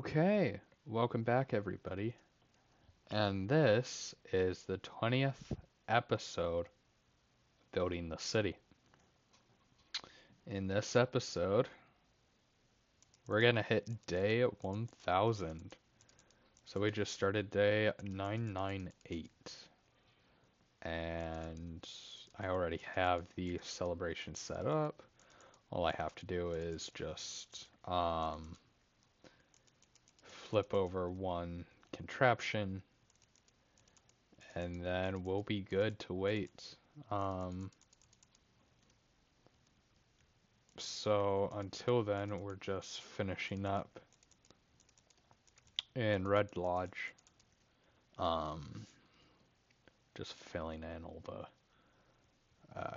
Okay, welcome back, everybody. And this is the 20th episode of Building the City. In this episode, we're going to hit day 1000. So we just started day 998. And I already have the celebration set up. All I have to do is just flip over one contraption and then we'll be good to wait. Um, so until then, we're just finishing up in Red Lodge, um, just filling in all the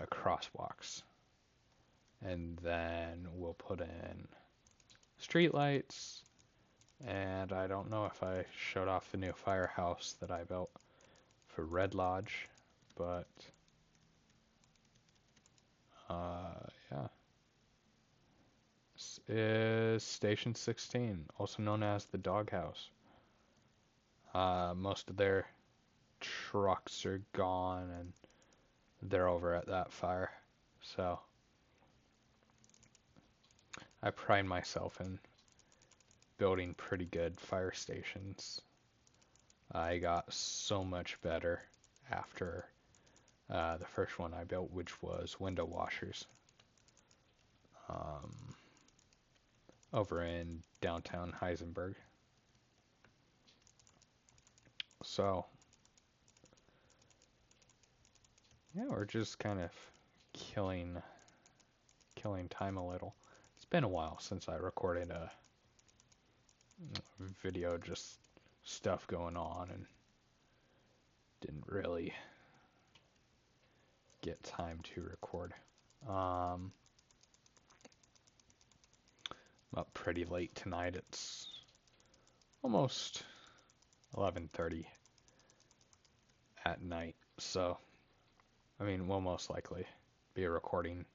crosswalks, and then we'll put in streetlights. And I don't know if I showed off the new firehouse that I built for Red Lodge, but yeah. This is Station 16, also known as the Doghouse. Most of their trucks are gone and they're over at that fire. So I pride myself in building pretty good fire stations. I got so much better after the first one I built, which was window washers, um, over in downtown Heisenberg. So yeah, we're just kind of killing time a little. It's been a while since I recorded a video, just stuff going on, and didn't really get time to record. I'm up pretty late tonight. It's almost 11:30 at night, so I mean, we'll most likely be recording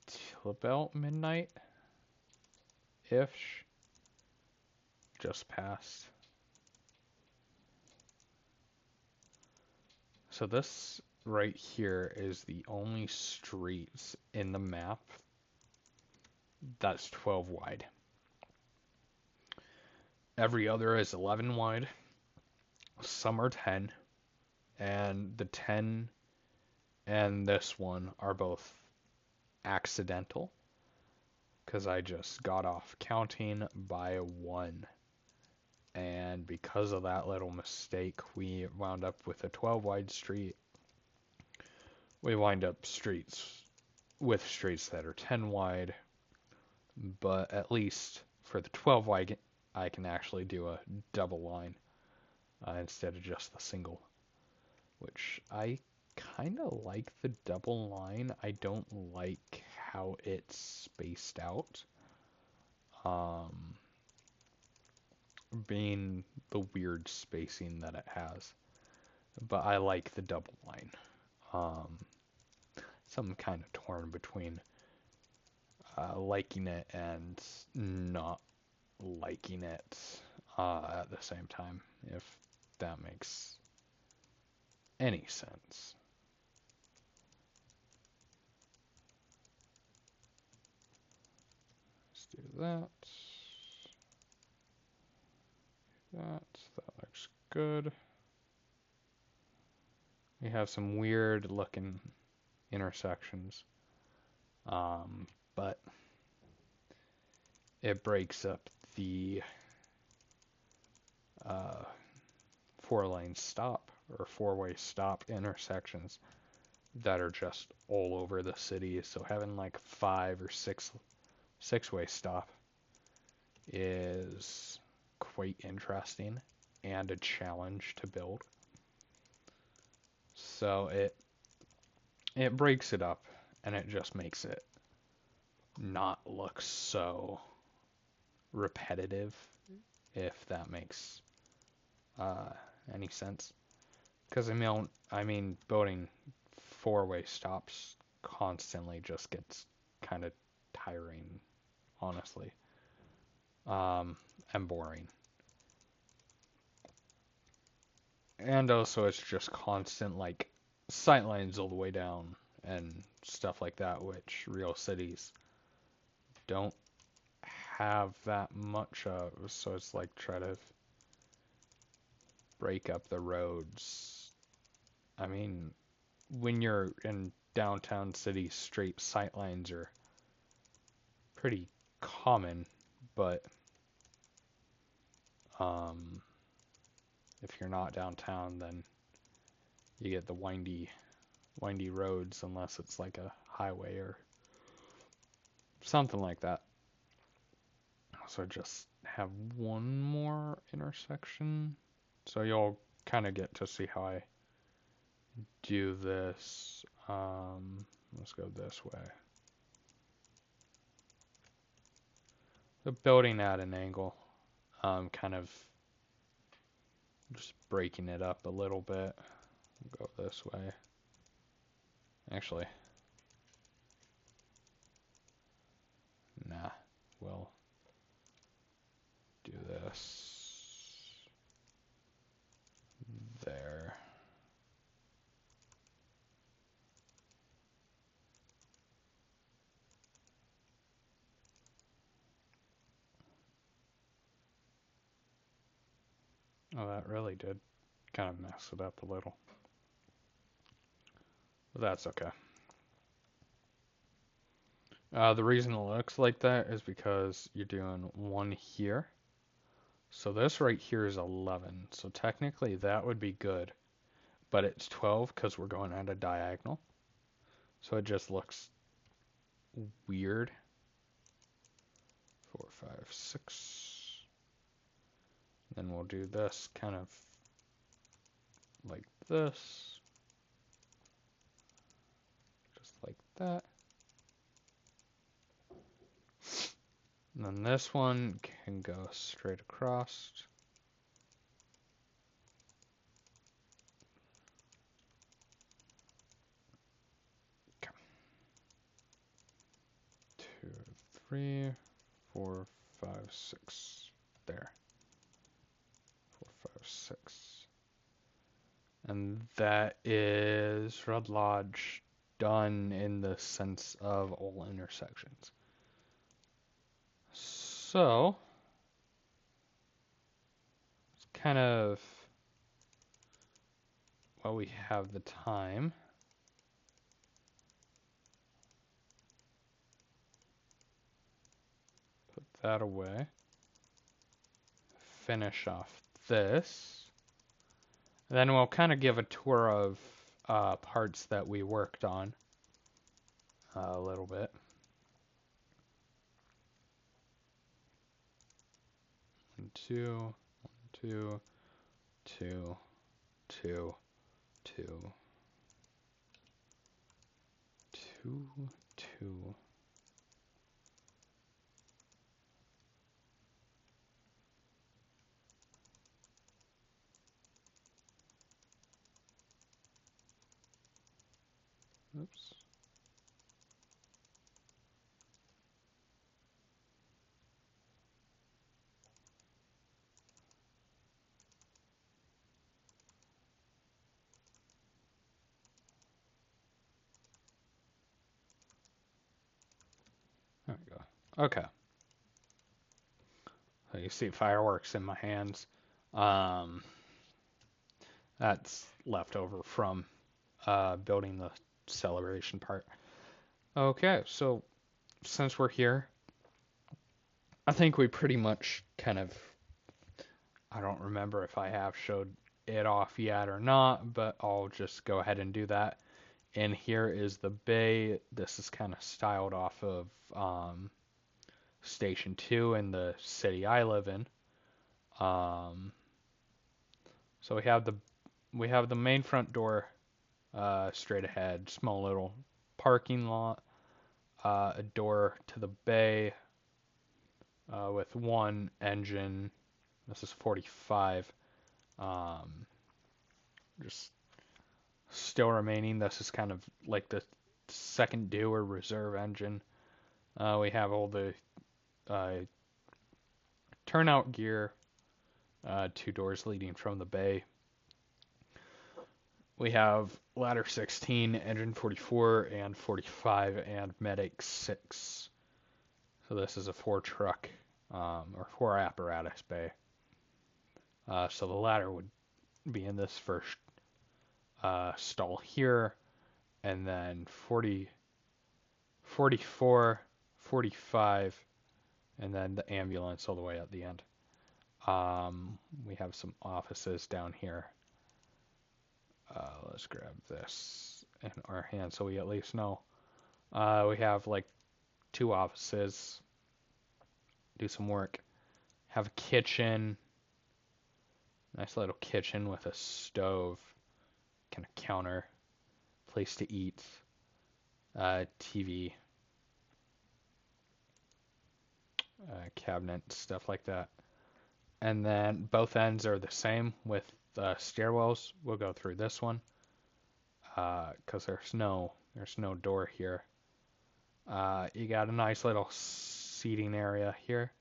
till about midnight ish, just past. So this right here is the only streets in the map that's 12 wide. Every other is 11 wide. Some are 10, and the 10 and this one are both accidental because I just got off counting by one. And because of that little mistake, we wound up with a 12 wide street. We wind up with streets that are 10 wide, but at least for the 12 wide, I can actually do a double line instead of just the single, which I kind of like the double line. I don't like how it's spaced out, being the weird spacing that it has, but I like the double line. So I'm kind of torn between liking it and not liking it at the same time, if that makes any sense. Let's do that. That looks good. We have some weird looking intersections, but it breaks up the uh, four-lane stop or four-way stop intersections that are just all over the city. So having like five or six-way stop is quite interesting and a challenge to build. So it breaks it up and it just makes it not look so repetitive, if that makes any sense. Because I mean, building four-way stops constantly just gets kind of tiring, honestly. and boring. And also it's just constant like sightlines all the way down and stuff like that, which real cities don't have that much of. So it's like try to break up the roads. I mean, when you're in downtown cities, straight sightlines are pretty common, but um, if you're not downtown, then you get the windy roads unless it's like a highway or something like that. So just have one more intersection. So you'll kind of get to see how I do this. Let's go this way. So building at an angle, kind of just breaking it up a little bit. Go this way. Actually, nah, we'll do this there. Oh, that really did kind of mess it up a little. But that's okay. The reason it looks like that is because you're doing one here. So this right here is 11. So technically that would be good. But it's 12 because we're going at a diagonal. So it just looks weird. 4, 5, 6. Then we'll do this kind of like this. Just like that. And then this one can go straight across. Okay. 2, 3, 4, 5, 6. There. 4, 5, 6. And that is Red Lodge done in the sense of all intersections. So, it's kind of while we have the time, put that away, finish off this, then we'll kind of give a tour of parts that we worked on a little bit. 1, 2, 1, 2, 2, 2, 2, 2, 2. Oops. There we go. Okay. So you see fireworks in my hands. That's left over from building the celebration part. Okay, so since we're here, I think we pretty much kind of, I don't remember if I have showed it off yet or not, but I'll just go ahead and do that. And here is the bay. This is kind of styled off of Station 2 in the city I live in. So we have the main front door straight ahead, small little parking lot, a door to the bay with one engine. This is 45. Just still remaining. This is kind of like the second due or reserve engine. We have all the turnout gear, 2 doors leading from the bay. We have ladder 16, engine 44 and 45, and medic 6. So this is a 4-truck or 4-apparatus bay. So the ladder would be in this first stall here, and then 40, 44, 45, and then the ambulance all the way at the end. We have some offices down here. Let's grab this in our hand so we at least know. We have like 2 offices. Do some work. Have a kitchen. Nice little kitchen with a stove. Kind of counter. Place to eat. TV. Cabinet, stuff like that. And then both ends are the same with stairwells. We'll go through this one because there's no door here. You got a nice little seating area here.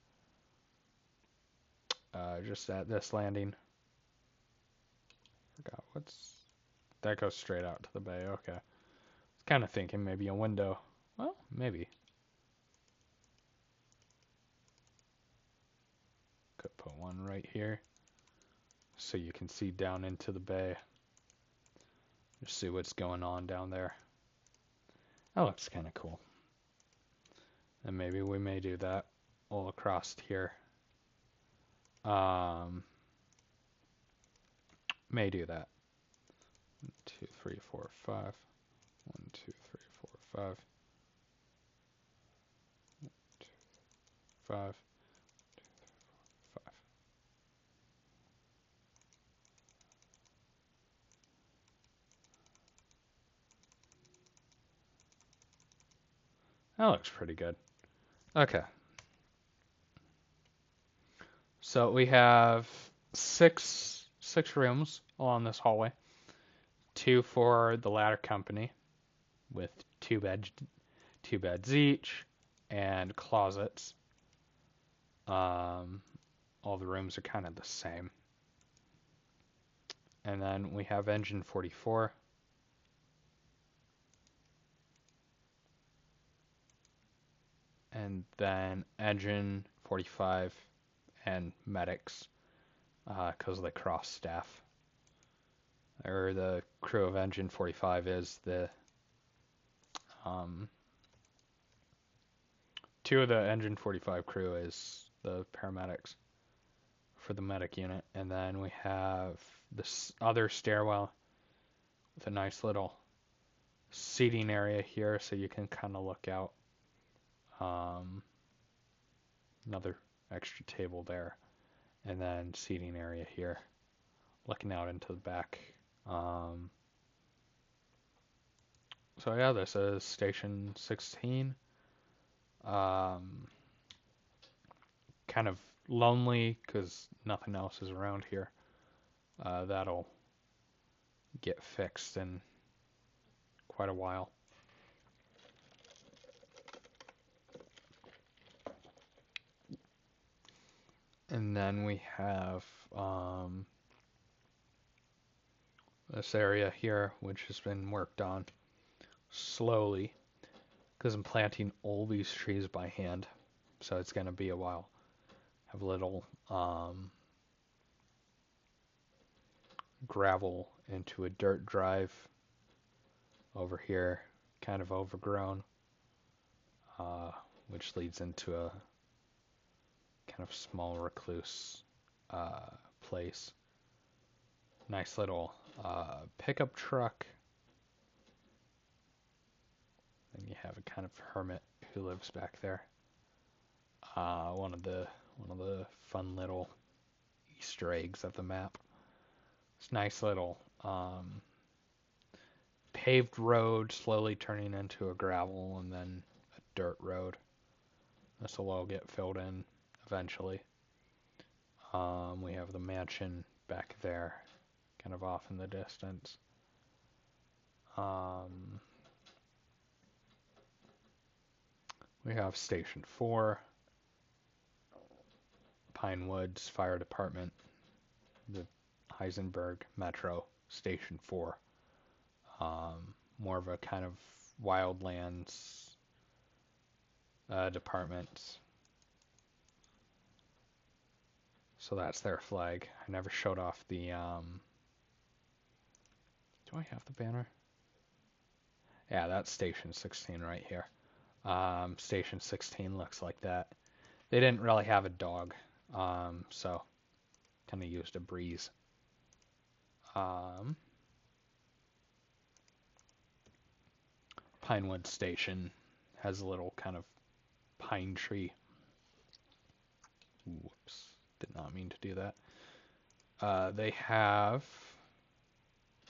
Just at this landing. Forgot that goes straight out to the bay. Okay. Kind of thinking maybe a window. Well, maybe. Could put one right here so you can see down into the bay. Just see what's going on down there. That looks kind of cool. And maybe we may do that all across here. May do that. 1, 2, 3, 4, 5. 1, 2, 3, 4, 5. 1, 2, 5. 1, 2, 3, 4, 5. That looks pretty good. Okay. So we have six rooms along this hallway. 2 for the ladder company with 2 beds each and closets. All the rooms are kind of the same. And then we have engine 44. And then engine 45 and medics, because of the cross staff. Or the crew of engine 45 is the 2 of the engine 45 crew is the paramedics for the medic unit. And then we have this other stairwell with a nice little seating area here so you can kind of look out. Another extra table there, and then seating area here, looking out into the back. So yeah, this is station 16. Kind of lonely because nothing else is around here. That'll get fixed in quite a while. And then we have this area here, which has been worked on slowly because I'm planting all these trees by hand, so it's going to be a while. Have a little gravel into a dirt drive over here, kind of overgrown, which leads into a kind of small recluse place. Nice little pickup truck. And you have a kind of hermit who lives back there. One of the fun little Easter eggs of the map. It's nice little paved road slowly turning into a gravel and then a dirt road. This will all get filled in eventually. We have the mansion back there, kind of off in the distance. We have Station 4 Pine Woods Fire Department, the Heisenberg Metro Station 4. More of a kind of wildlands department. So that's their flag. I never showed off the. Do I have the banner? Yeah, that's Station 16 right here. Station 16 looks like that. They didn't really have a dog, so kind of used a breeze. Pinewood Station has a little kind of pine tree. Whoops, did not mean to do that. They have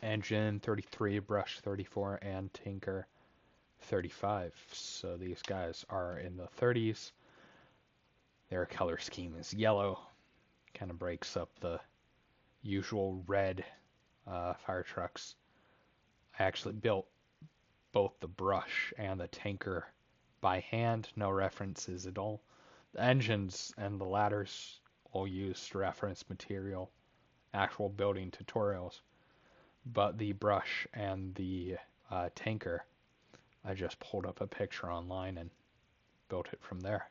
Engine 33, Brush 34, and Tinker 35. So these guys are in the 30s. Their color scheme is yellow. Kind of breaks up the usual red fire trucks. I actually built both the Brush and the Tinker by hand, no references at all. The engines and the ladders all used reference material, actual building tutorials, but the Brush and the Tinker, I just pulled up a picture online and built it from there.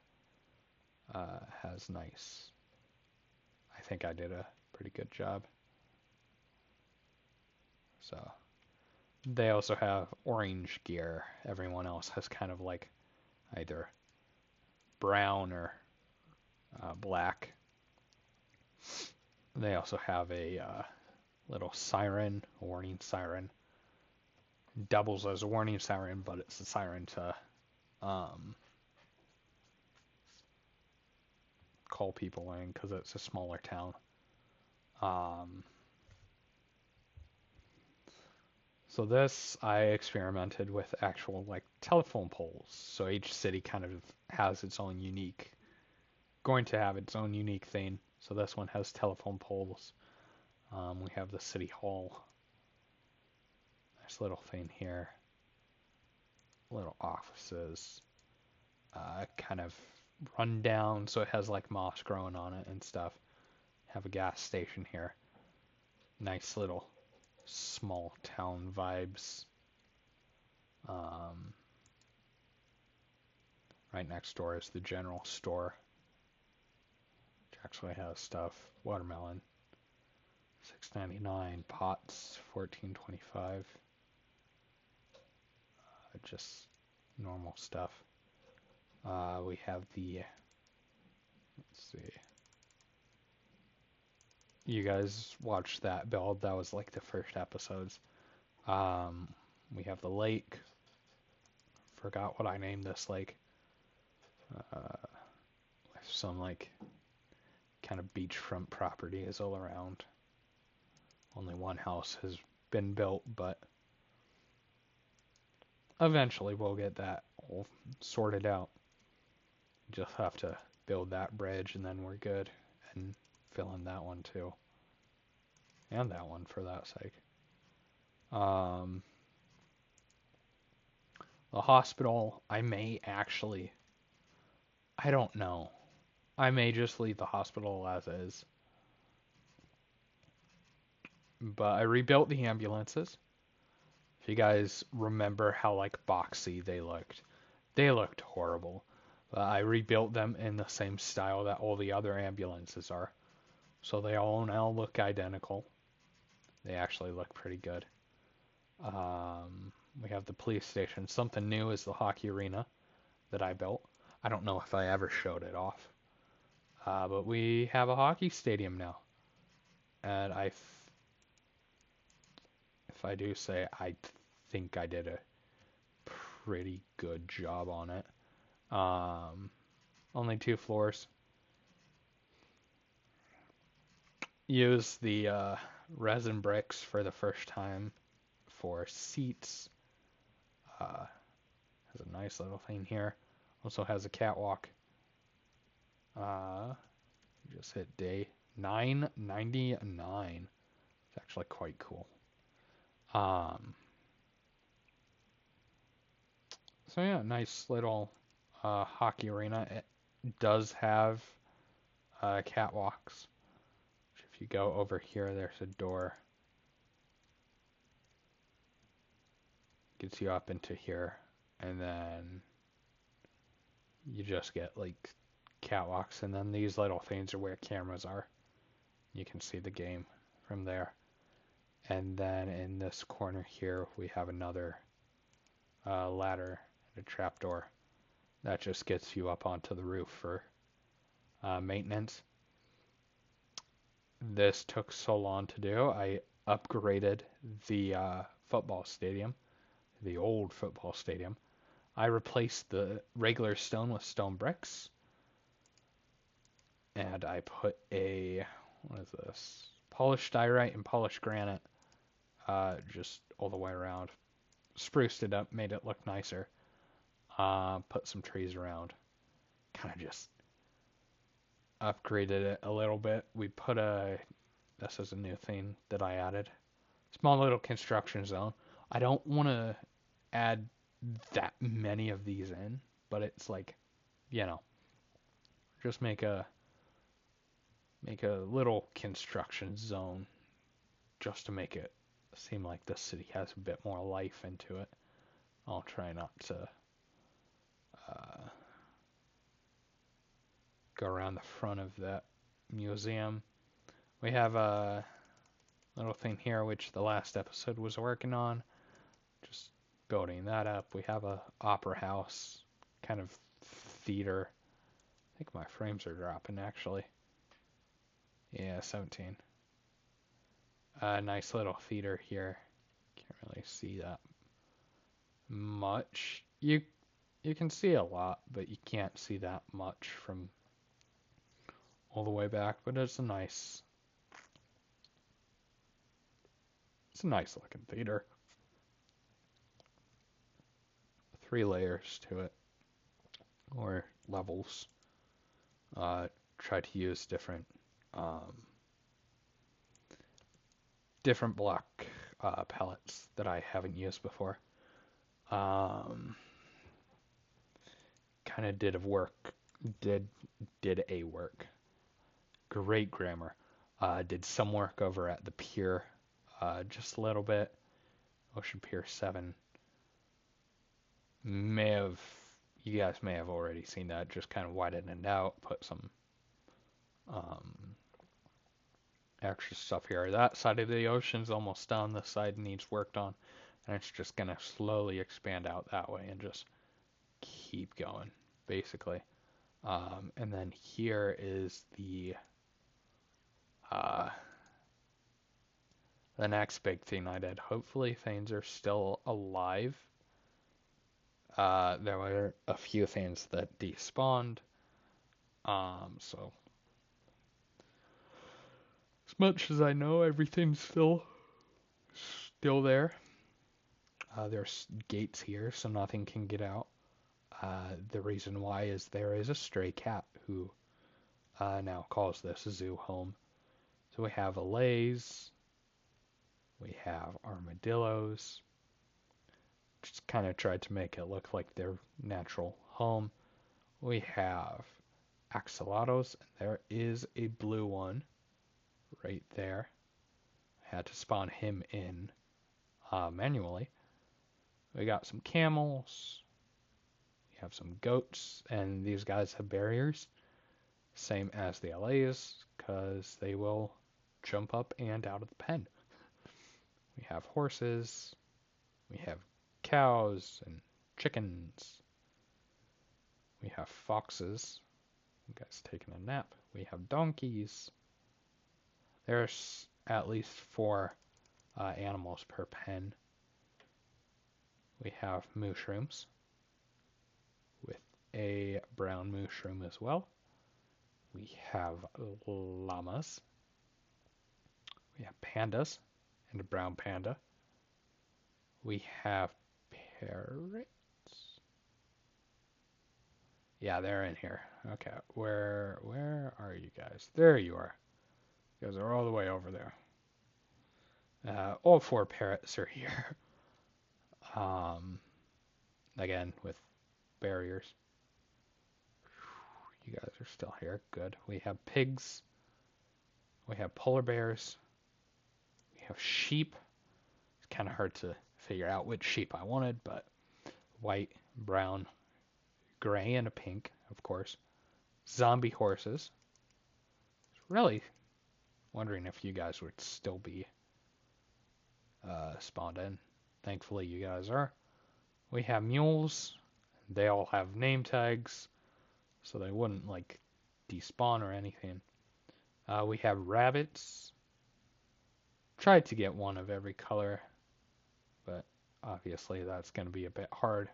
Has nice. I think I did a pretty good job. So they also have orange gear. Everyone else has kind of like either brown or black. They also have a little siren, a warning siren. Doubles as a warning siren, but it's a siren to call people in because it's a smaller town. So this, I experimented with actual like telephone poles. So each city kind of has its own unique, going to have its own unique thing. So this one has telephone poles. We have the city hall. Nice little thing here. Little offices. Kind of run down, so it has like moss growing on it and stuff. Have a gas station here. Nice little small town vibes. Right next door is the general store, which actually has stuff. Watermelon, $6.99. Pots, $14.25. Just normal stuff. We have the. Let's see. You guys watched that build. That was like the first episodes. We have the lake. Forgot what I named this lake. With some like kind of beachfront properties all around. Only one house has been built, but eventually we'll get that all sorted out. Just have to build that bridge and then we're good. And fill in that one too. And that one for that sake. The hospital, I may actually, I don't know. I may just leave the hospital as is. But I rebuilt the ambulances. If you guys remember how like boxy they looked horrible. But I rebuilt them in the same style that all the other ambulances are. So they all now look identical. They actually look pretty good. We have the police station. Something new is the hockey arena that I built. I don't know if I ever showed it off. But we have a hockey stadium now. And if I do say, I think I did a pretty good job on it. Only 2 floors. Use the resin bricks for the first time for seats. Has a nice little thing here. Also has a catwalk. Just hit day 999. It's actually quite cool. So yeah, nice little hockey arena. It does have catwalks. If you go over here, there's a door. Gets you up into here, and then you just get like catwalks, and then these little things are where cameras are. You can see the game from there. And then in this corner here, we have another ladder and a trapdoor that just gets you up onto the roof for maintenance. This took so long to do. I upgraded the football stadium, the old football stadium. I replaced the regular stone with stone bricks. And I put what is this? Polished diorite and polished granite, just all the way around. Spruced it up, made it look nicer. Put some trees around. Kind of just upgraded it a little bit. This is a new thing that I added. Small little construction zone. I don't want to add that many of these in, but it's like, just make a little construction zone just to make it seem like the city has a bit more life into it. I'll try not to go around the front of that museum. We have a little thing here which the last episode was working on. Just building that up. We have a opera house, kind of theater. I think my frames are dropping actually. Yeah, 17. A nice little theater here. Can't really see that much. You can see a lot, but you can't see that much from all the way back. But it's a nice looking theater. 3 layers to it, or levels. Try to use different block palettes that I haven't used before. Kind of did a work. Great grammar. Did some work over at the pier, just a little bit. Ocean Pier 7. You guys may have already seen that. Just kind of widened it out, put some extra stuff here. That side of the ocean's almost done. This side needs worked on, and it's just gonna slowly expand out that way and just keep going, basically. And then here is the next big thing I did. Hopefully things are still alive. There were a few things that despawned. So as much as I know, everything's still there. There's gates here, so nothing can get out. The reason why is there is a stray cat who now calls this a zoo home. So we have allays, we have armadillos. Just kind of tried to make it look like their natural home. We have axolotls, and there is a blue one right there. I had to spawn him in manually. We got some camels. We have some goats, and these guys have barriers, same as the allays, because they will jump up and out of the pen. We have horses. We have cows and chickens. We have foxes. You guys taking a nap. We have donkeys. There's at least 4 animals per pen. We have mushrooms with a brown mushroom as well. We have llamas. We have pandas and a brown panda. We have parrots. Yeah, they're in here. Okay, where are you guys? There you are. You guys are all the way over there. All 4 parrots are here. Again, with barriers. You guys are still here. Good. We have pigs. We have polar bears. We have sheep. It's kind of hard to figure out which sheep I wanted, but white, brown, gray, and a pink, of course. Zombie horses. Really wondering if you guys would still be spawned in. Thankfully, you guys are. We have mules. They all have name tags, so they wouldn't like despawn or anything. We have rabbits. Tried to get one of every color, but obviously that's going to be a bit hard.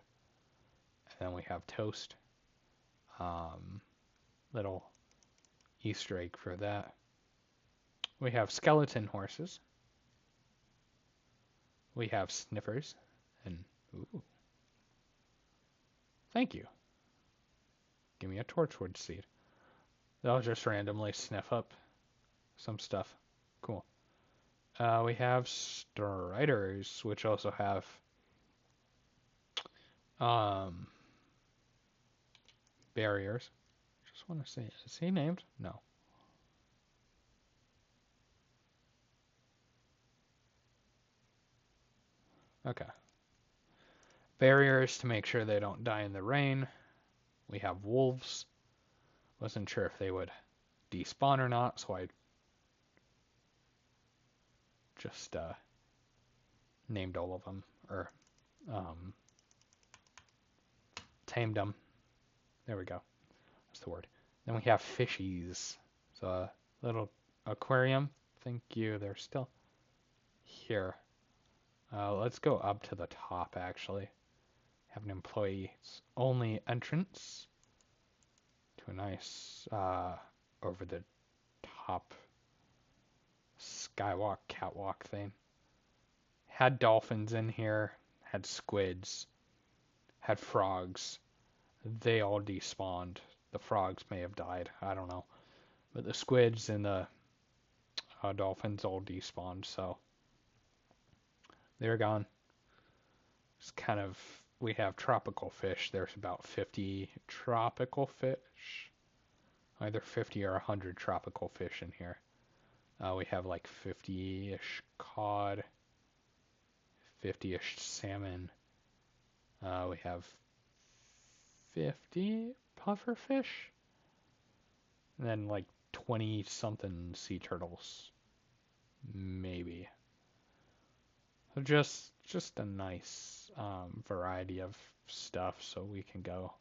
And then we have toast. Little Easter egg for that. We have skeleton horses. We have sniffers. And, ooh. Thank you. Give me a torchwood seed. They'll just randomly sniff up some stuff. Cool. We have striders, which also have barriers. Just want to see, is he named? No. Okay. Barriers to make sure they don't die in the rain. We have wolves. Wasn't sure if they would despawn or not, so I just named all of them, or tamed them. There we go. That's the word. Then we have fishies. So a little aquarium. Thank you. They're still here. Let's go up to the top, actually. Have an employees only entrance to a nice over the top skywalk, catwalk thing. Had dolphins in here, had squids, had frogs. They all despawned. The frogs may have died. I don't know. But the squids and the dolphins all despawned, so they're gone. It's kind of, we have tropical fish. There's about 50 tropical fish. Either 50 or 100 tropical fish in here. We have like 50-ish cod, 50-ish salmon. We have 50 pufferfish, and then like 20 something sea turtles, maybe. So just a nice variety of stuff, so we can go.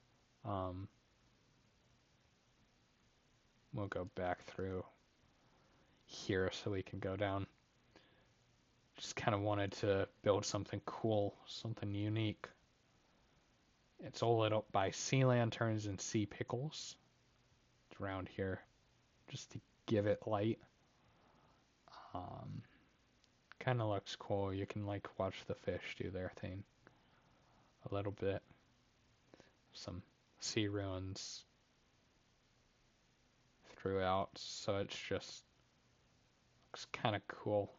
We'll go back through here so we can go down. Just kind of wanted to build something cool, something unique. It's all lit up by sea lanterns and sea pickles. It's around here just to give it light. Kind of looks cool. You can like watch the fish do their thing a little bit. Some sea ruins throughout, so it's just looks kind of cool.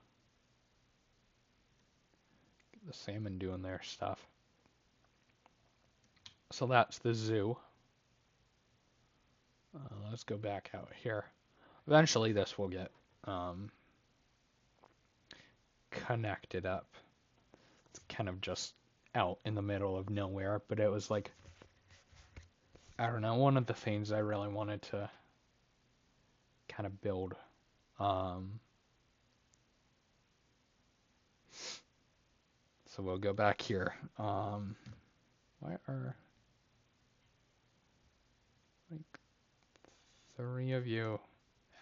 The salmon doing their stuff. So that's the zoo. Let's go back out here. Eventually this will get connected up. It's kind of just out in the middle of nowhere, but it was like, I don't know, one of the things I really wanted to kind of build. So we'll go back here. Why are like 3 of you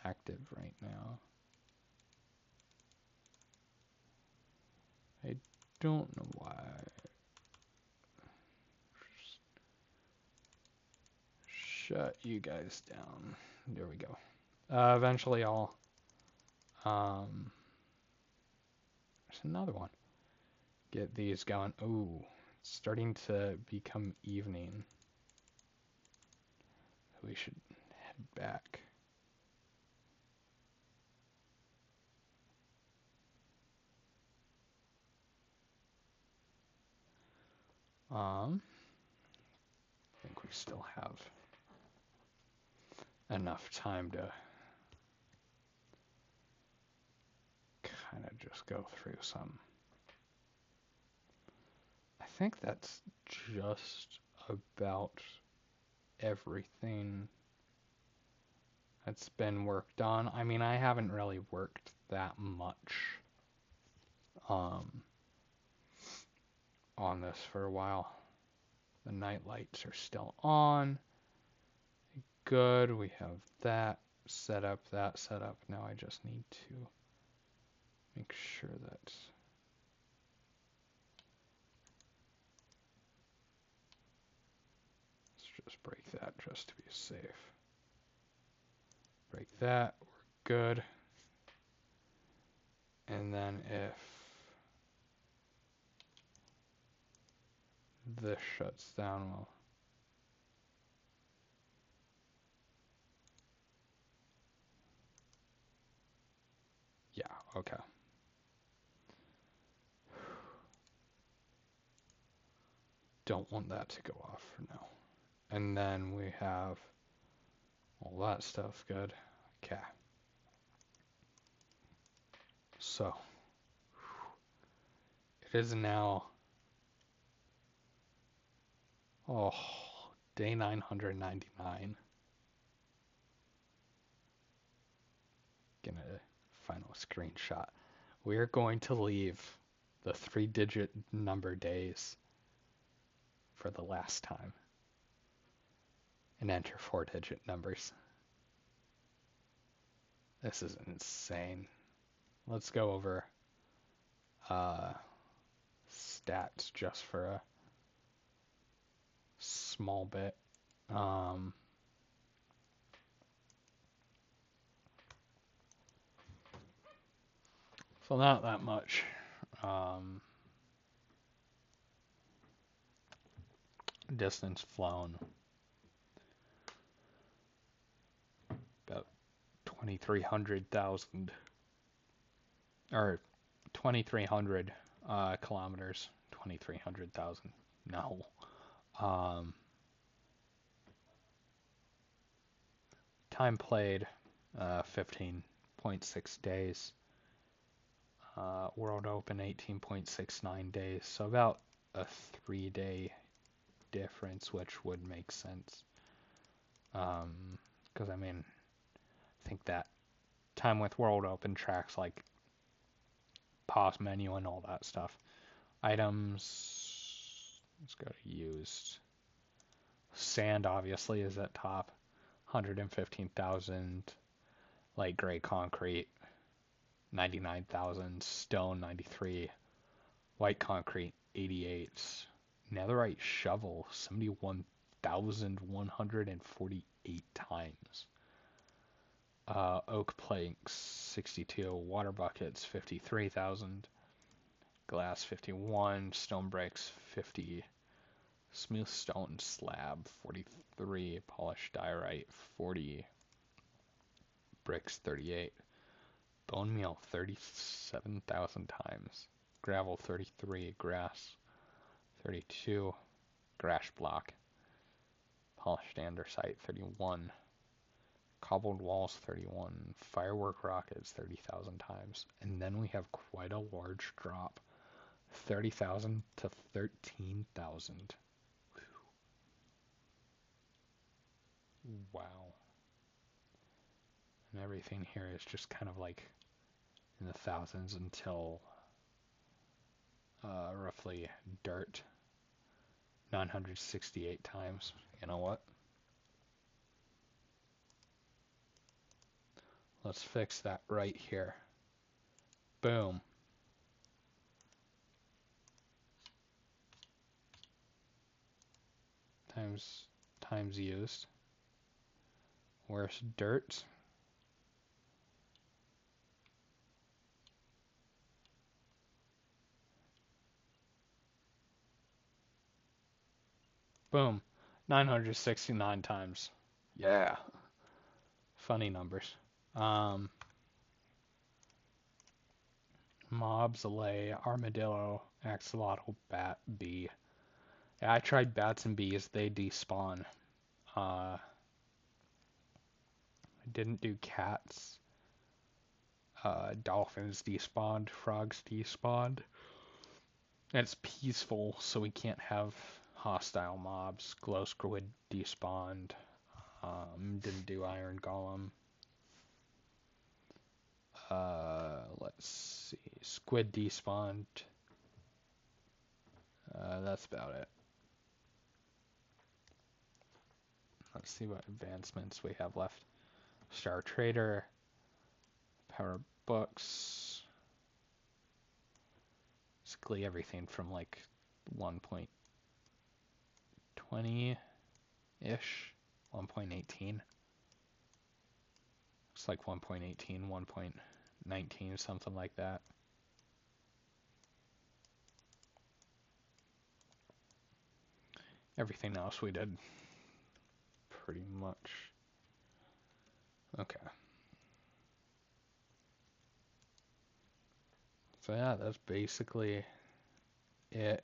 active right now? I don't know why. Shut you guys down. There we go. Eventually I'll there's another one. Get these going. Ooh, it's starting to become evening. We should head back. I think we still have enough time to kind of just go through some. I think that's just about everything that's been worked on. I mean, I haven't really worked that much um, on this for a while. The night lights are still on. Good, we have that set up, Now I just need to make sure that let's just break that just to be safe. Break that, we're good. And then if this shuts down, well, yeah, okay. Don't want that to go off for now. And then we have all that stuff good. Okay. So it is now day 999. Gonna final screenshot. We're going to leave the 3-digit number days for the last time and enter 4-digit numbers. This is insane. Let's go over stats just for a small bit. So not that much. Distance flown. About 2,300,000 or 2,300 kilometers. 2,300,000. No. Time played 15.6 days. World Open 18.69 days. So about a 3-day difference, which would make sense. Because I mean, I think that time with World Open tracks like pause menu and all that stuff. Items, let's go to used. Sand obviously is at top, 115,000. Light gray concrete, 99,000. Stone, 93. White concrete, 88. Netherite shovel, 71,148 times. Oak planks, 62. Water buckets, 53,000. Glass, 51. Stone bricks, 50. Smooth stone slab, 43. Polished diorite, 40. Bricks, 38. Bone meal, 37,000 times. Gravel, 33. Grass, 32. Grass block. Polished andesite, 31. Cobbled walls, 31. Firework rockets, 30,000 times. And then we have quite a large drop. 30,000 to 13,000. Wow. And everything here is just kind of like in the thousands until roughly dirt 968 times. You know what? Let's fix that right here. Boom. Times used. Where's dirt? Boom. 969 times. Yeah. Funny numbers. Mobs, lay, armadillo, axolotl, bat, bee. Yeah, I tried bats and bees. They despawn. Didn't do cats. Dolphins despawned, frogs despawned. It's peaceful, so we can't have hostile mobs. Glow squid despawned. Didn't do iron golem. Let's see. Squid despawned. That's about it. Let's see what advancements we have left. Star Trader. Power Books. Basically everything from like 1.20-ish. 1.18. It's like 1.18, 1.19, something like that. Everything else we did pretty much. Okay. So yeah, that's basically it.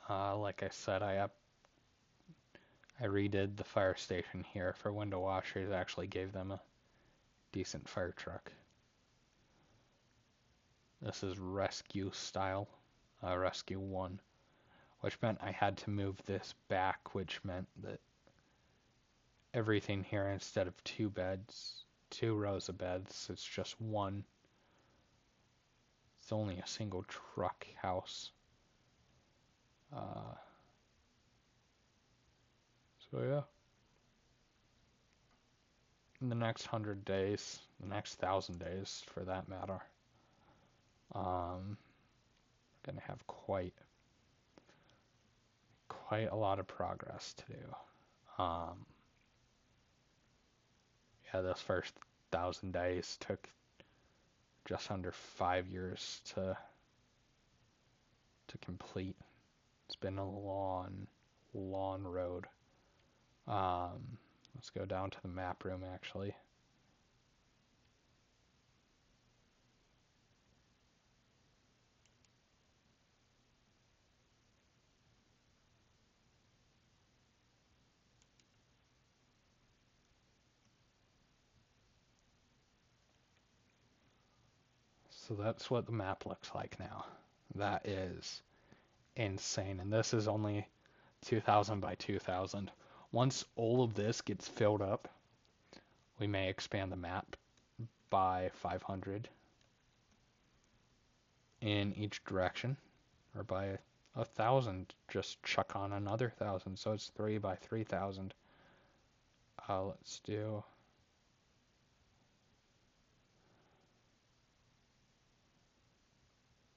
Like I said, I redid the fire station here for window washers. Actually gave them a decent fire truck. This is rescue style, rescue 1, which meant I had to move this back, which meant that everything here, instead of 2 rows of beds, it's just 1. It's only a single truck house. So yeah. In the next 100 days, the next 1,000 days for that matter, gonna have quite a lot of progress to do. Yeah, those first 1,000 days took just under 5 years to complete. It's been a long road. Let's go down to the map room actually. So that's what the map looks like now. That is insane. And this is only 2,000 by 2,000. Once all of this gets filled up, we may expand the map by 500 in each direction, or by 1,000. Just chuck on another 1,000. So it's 3 by 3,000. Let's do.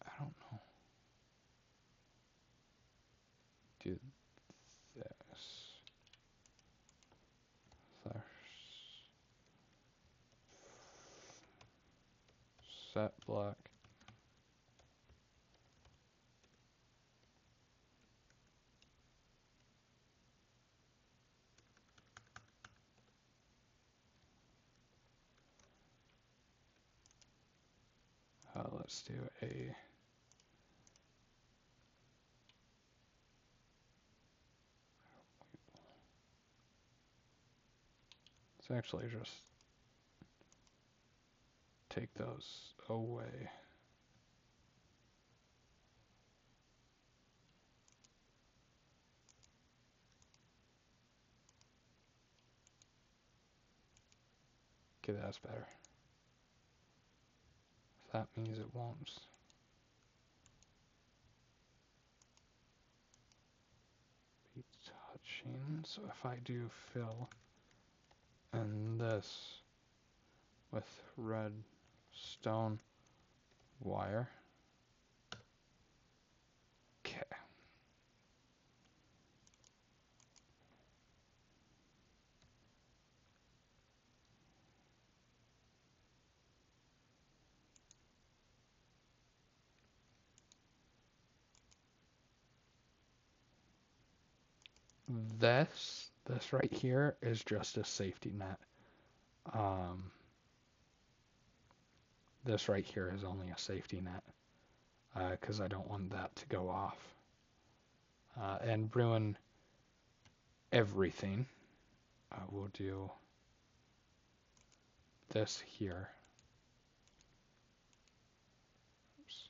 I don't know. Do this. Set block. Let's do a. Let's actually just take those away. Okay, that's better. That means it won't be touching. So if I do fill and this with red stone wire. Okay. This right here is just a safety net. This right here is only a safety net because I don't want that to go off and ruin everything. We'll do this here. Oops.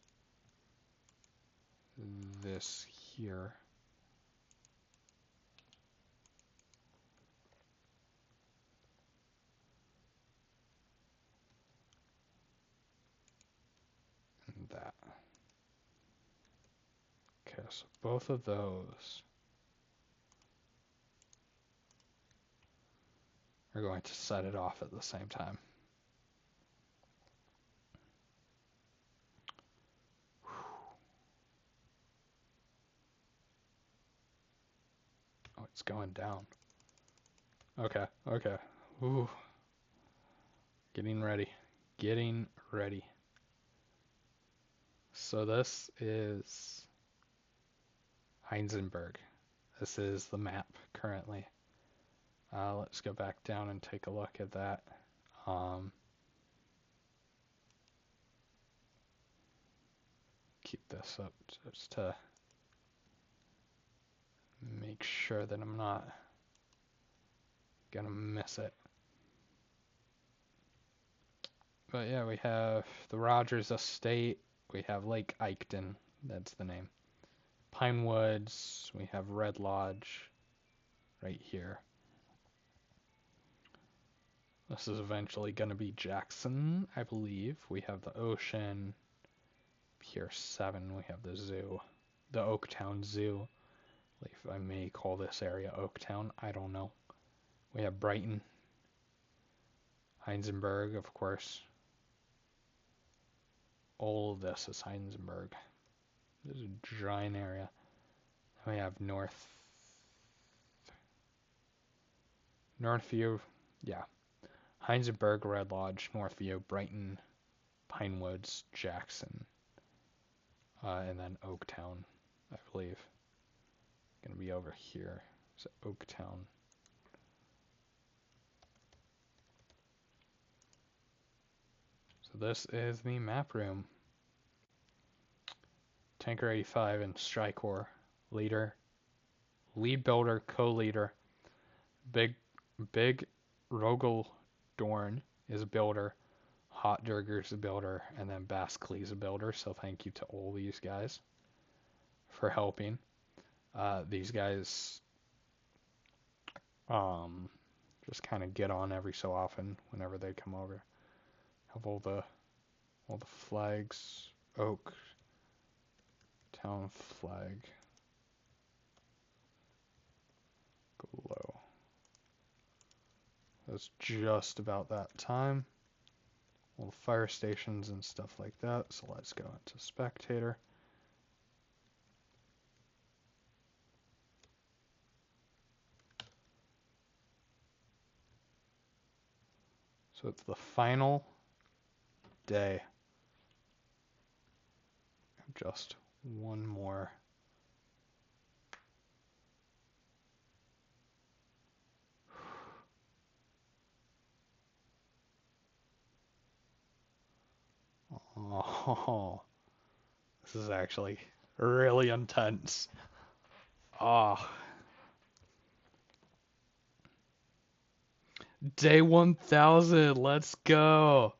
This here. And that. Okay, so both of those are going to set it off at the same time. Oh, it's going down. Okay, okay. Ooh. Getting ready. Getting ready. So this is Heisenberg. This is the map currently. Let's go back down and take a look at that. Keep this up just to make sure that I'm not gonna miss it. But yeah, we have the Rogers Estate. We have Lake Eichton. That's the name. Pine Woods. We have Red Lodge right here. This is eventually going to be Jackson, I believe. We have the ocean. Pier 7, we have the zoo. The Oaktown Zoo. If I may call this area Oaktown, I don't know. We have Brighton. Heisenberg, of course. All of this is Heisenberg. This is a giant area. We have Northview, yeah. Heisenberg, Red Lodge, Northview, Brighton, Pine Woods, Jackson, and then Oaktown, I believe. Gonna be over here. So Oaktown. So this is the map room. Tanker 85 and Strykor, leader, lead builder, co-leader. Big Rogel Dorn is a builder. Hotdurger's a builder, and then Baskley's a builder. So thank you to all these guys for helping. These guys just kind of get on every so often whenever they come over. Have all the flags. Oak Town flag. Go low. That's just about that time. All the fire stations and stuff like that. So let's go into spectator. So it's the final day. Just one more. Oh, this is actually really intense. Oh. Day 1000, let's go.